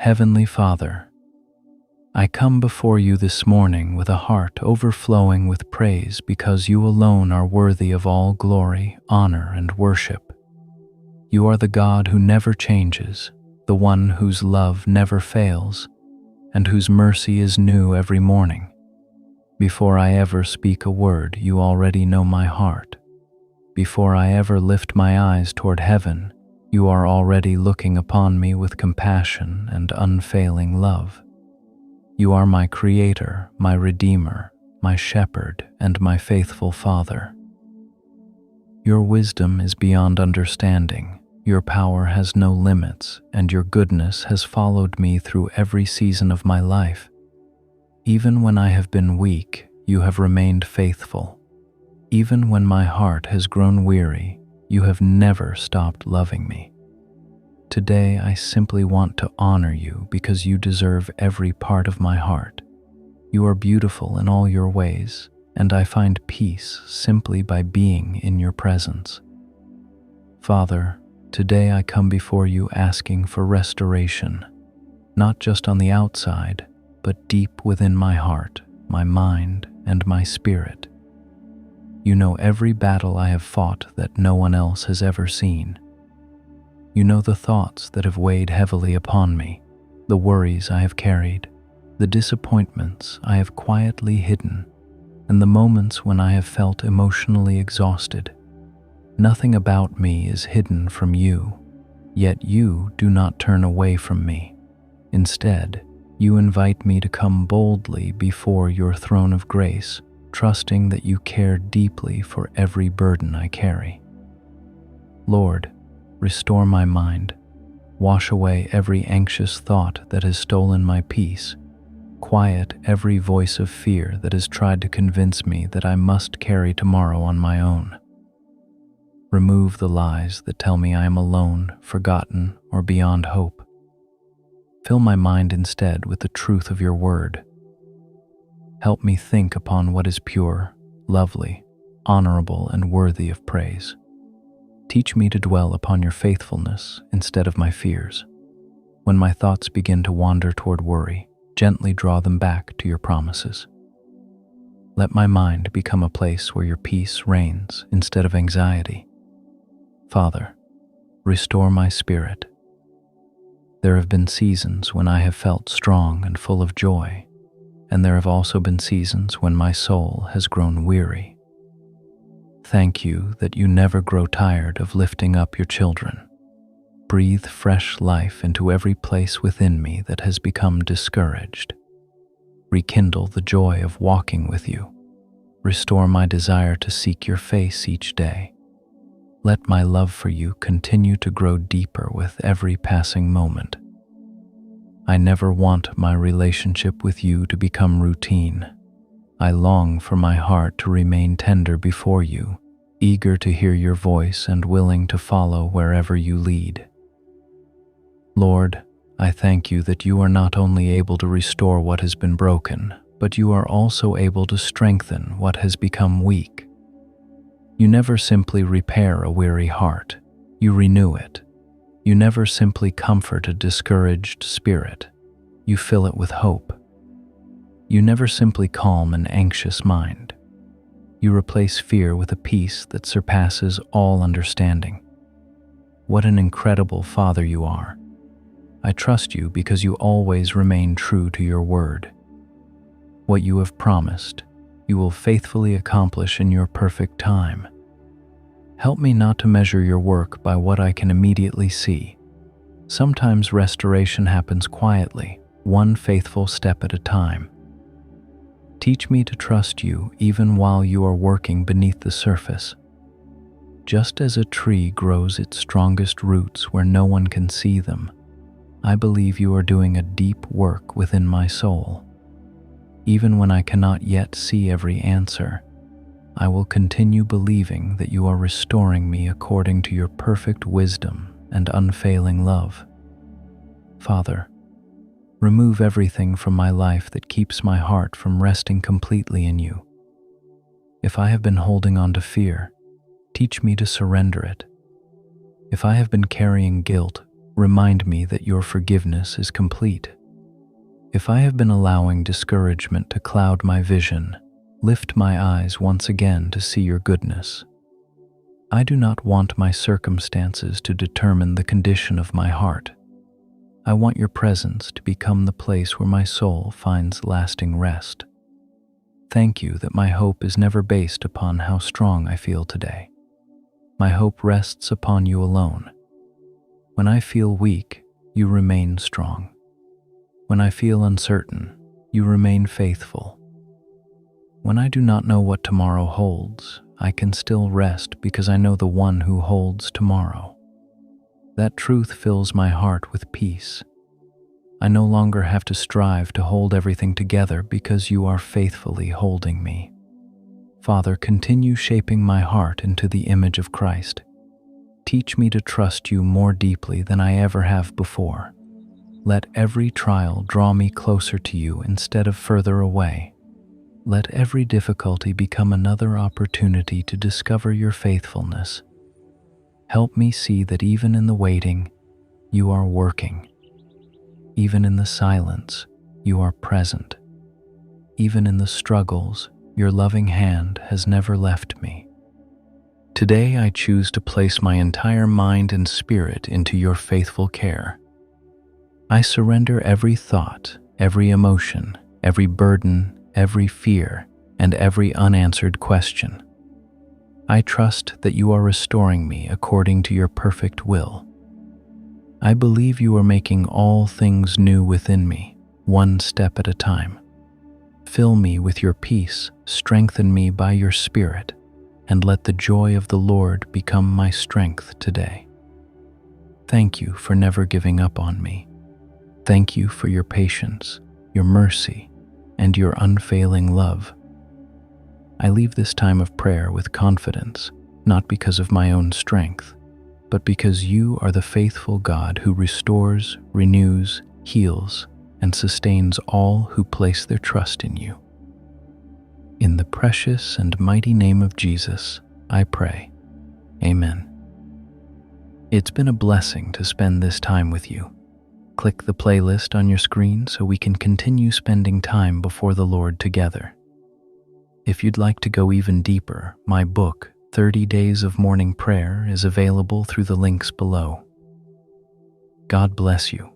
Heavenly Father, I come before you this morning with a heart overflowing with praise because you alone are worthy of all glory, honor, and worship. You are the God who never changes, the one whose love never fails, and whose mercy is new every morning. Before I ever speak a word, you already know my heart. Before I ever lift my eyes toward heaven, you are already looking upon me with compassion and unfailing love. You are my Creator, my Redeemer, my Shepherd, and my faithful Father. Your wisdom is beyond understanding. Your power has no limits, and your goodness has followed me through every season of my life. Even when I have been weak, you have remained faithful. Even when my heart has grown weary, you have never stopped loving me. Today, I simply want to honor you because you deserve every part of my heart. You are beautiful in all your ways, and I find peace simply by being in your presence. Father, today I come before you asking for restoration, not just on the outside, but deep within my heart, my mind, and my spirit. You know every battle I have fought that no one else has ever seen. You know the thoughts that have weighed heavily upon me, the worries I have carried, the disappointments I have quietly hidden, and the moments when I have felt emotionally exhausted. Nothing about me is hidden from you, yet you do not turn away from me. Instead, you invite me to come boldly before your throne of grace, trusting that you care deeply for every burden I carry. Lord, restore my mind. Wash away every anxious thought that has stolen my peace. Quiet every voice of fear that has tried to convince me that I must carry tomorrow on my own. Remove the lies that tell me I am alone, forgotten, or beyond hope. Fill my mind instead with the truth of your word. Help me think upon what is pure, lovely, honorable, and worthy of praise. Teach me to dwell upon your faithfulness instead of my fears. When my thoughts begin to wander toward worry, gently draw them back to your promises. Let my mind become a place where your peace reigns instead of anxiety. Father, restore my spirit. There have been seasons when I have felt strong and full of joy, and there have also been seasons when my soul has grown weary. Thank you that you never grow tired of lifting up your children. Breathe fresh life into every place within me that has become discouraged. Rekindle the joy of walking with you. Restore my desire to seek your face each day. Let my love for you continue to grow deeper with every passing moment. I never want my relationship with you to become routine. I long for my heart to remain tender before you, eager to hear your voice and willing to follow wherever you lead. Lord, I thank you that you are not only able to restore what has been broken, but you are also able to strengthen what has become weak. You never simply repair a weary heart, you renew it. You never simply comfort a discouraged spirit, you fill it with hope. You never simply calm an anxious mind. You replace fear with a peace that surpasses all understanding. What an incredible Father you are. I trust you because you always remain true to your word. What you have promised, you will faithfully accomplish in your perfect time. Help me not to measure your work by what I can immediately see. Sometimes restoration happens quietly, one faithful step at a time. Teach me to trust you even while you are working beneath the surface. Just as a tree grows its strongest roots where no one can see them, I believe you are doing a deep work within my soul. Even when I cannot yet see every answer, I will continue believing that you are restoring me according to your perfect wisdom and unfailing love. Father, remove everything from my life that keeps my heart from resting completely in you. If I have been holding on to fear, teach me to surrender it. If I have been carrying guilt, Remind me that your forgiveness is complete. If I have been allowing discouragement to cloud my vision, lift my eyes once again to see your goodness. I do not want my circumstances to determine the condition of my heart. I want your presence to become the place where my soul finds lasting rest. Thank you that my hope is never based upon how strong I feel today. My hope rests upon you alone. When I feel weak, you remain strong. When I feel uncertain, you remain faithful. When I do not know what tomorrow holds, I can still rest because I know the one who holds tomorrow. That truth fills my heart with peace. I no longer have to strive to hold everything together because you are faithfully holding me. Father, continue shaping my heart into the image of Christ. Teach me to trust you more deeply than I ever have before. Let every trial draw me closer to you instead of further away. Let every difficulty become another opportunity to discover your faithfulness. Help me see that even in the waiting, you are working. Even in the silence, you are present. Even in the struggles, your loving hand has never left me. Today I choose to place my entire mind and spirit into your faithful care. I surrender every thought, every emotion, every burden, every fear, and every unanswered question. I trust that you are restoring me according to your perfect will. I believe you are making all things new within me, one step at a time. Fill me with your peace, strengthen me by your Spirit, and let the joy of the Lord become my strength today. Thank you for never giving up on me. Thank you for your patience, your mercy, and your unfailing love. I leave this time of prayer with confidence, not because of my own strength, but because you are the faithful God who restores, renews, heals, and sustains all who place their trust in you. In the precious and mighty name of Jesus, I pray. Amen. It's been a blessing to spend this time with you. Click the playlist on your screen so we can continue spending time before the Lord together. If you'd like to go even deeper, my book, 30 Days of Morning Prayer, is available through the links below. God bless you.